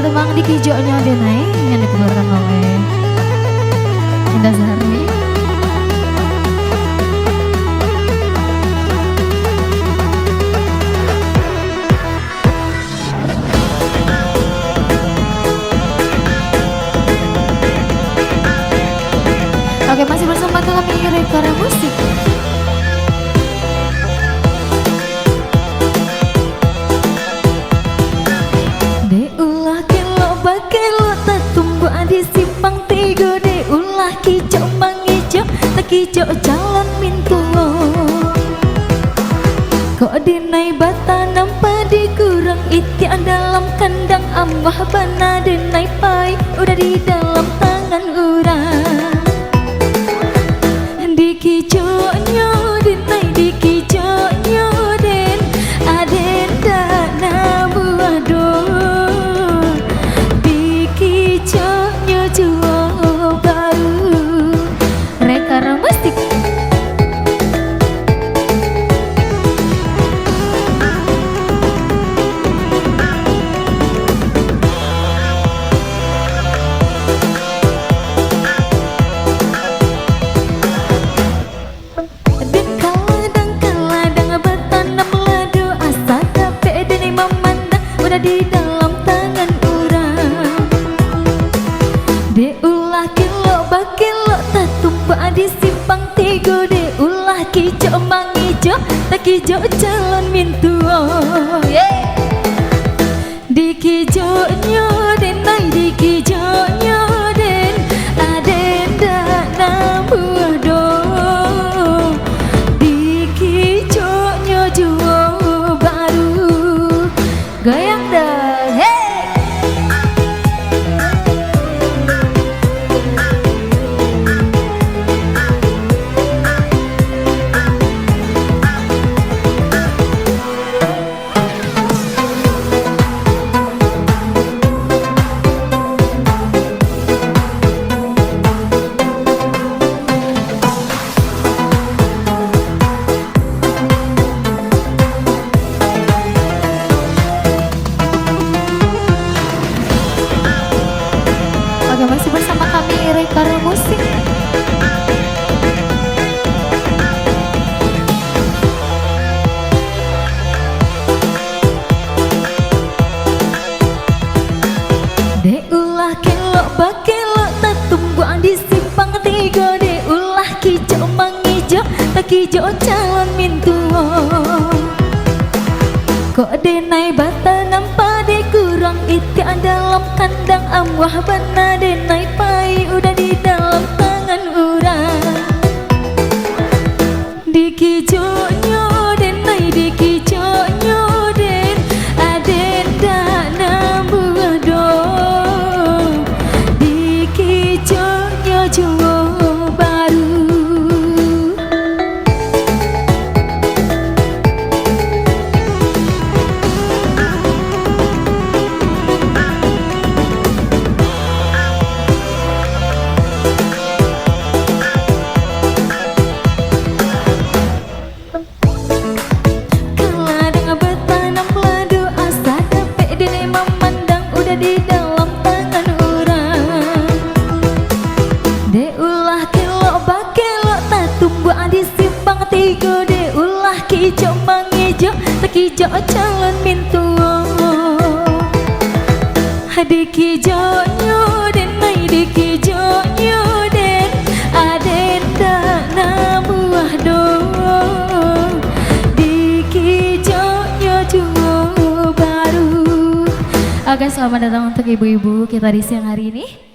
Buat emang di kijoknya ada naik yang dikeluarkan oleh Indah Sari. Oke, masih bersama kami Rekara Musik. De ulah kelo bakelo tak tumbuh di simpang tiga. De ulah kijok mangijo tak kijok jalan mintulo. Kok dinai bata nampak dikurang itian dalam kandang ambah bana dinai pai udah di dalam tangan urang. Kijoknya dinai di kijoknya den aden dana buah do di kijoknya jual baru Rekara Musik. Di dalam tangan urang. De ulah kilo bakilo tak tumpah di simpang tiga. De ulah kijok mangijo tak kijok jalan mintuo. Di kijoknya denai di kijoknya den aden dana buah do di kijoknya jual baru. Goyang dong, hey! Masih bersama kami Rekara Musik. De ulah kelo bakelo tak tumbuh di simpang tiga. De ulah kijok mangijo tak kijok calon mintuo. Kok denai bata nampak de kurang itian dalam kandang amwah bana denai pai udah di dalam tangan urang. Di kijoknya denai di kijoknya den aden dana buah do di kijoknya jual baru. Di dalam tangan urang. De ulah kelo bakelo tak tumbuh di simpang tiga. De ulah kijok mangijo tak kijok calon mintuo. Di kijoknya denai di kijoknya den aden dana buah do di kijoknya jual baru. Oke, selamat datang untuk ibu-ibu kita di siang hari ini.